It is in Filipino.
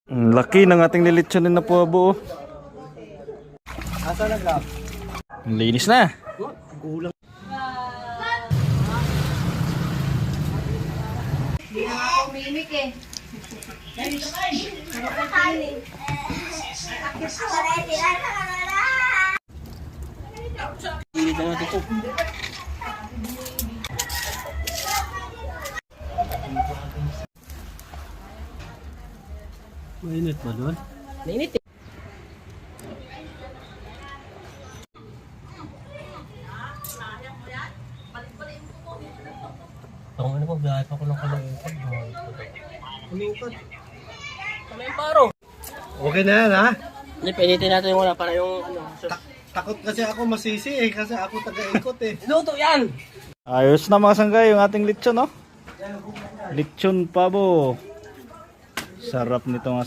Ang laki ng ating nilitsunin na po buo. Asa na grab? Linis na. Kulang. Hindi na ako mimik eh. Hindi na natin ito. Mainit ba doon? Mainit eh. Ang ano po, biyahe pa ko ng Kalaupan. Kalaupan? Kalamparo. Okay na yan, ha? Hindi, pinitin natin yung wala para yung ano. Takot kasi ako masisi eh, kasi ako taga-ikot eh. Luto yan! Ayos na mga sanggay yung ating lechon, no? Lechon pabo. Sarap nito mga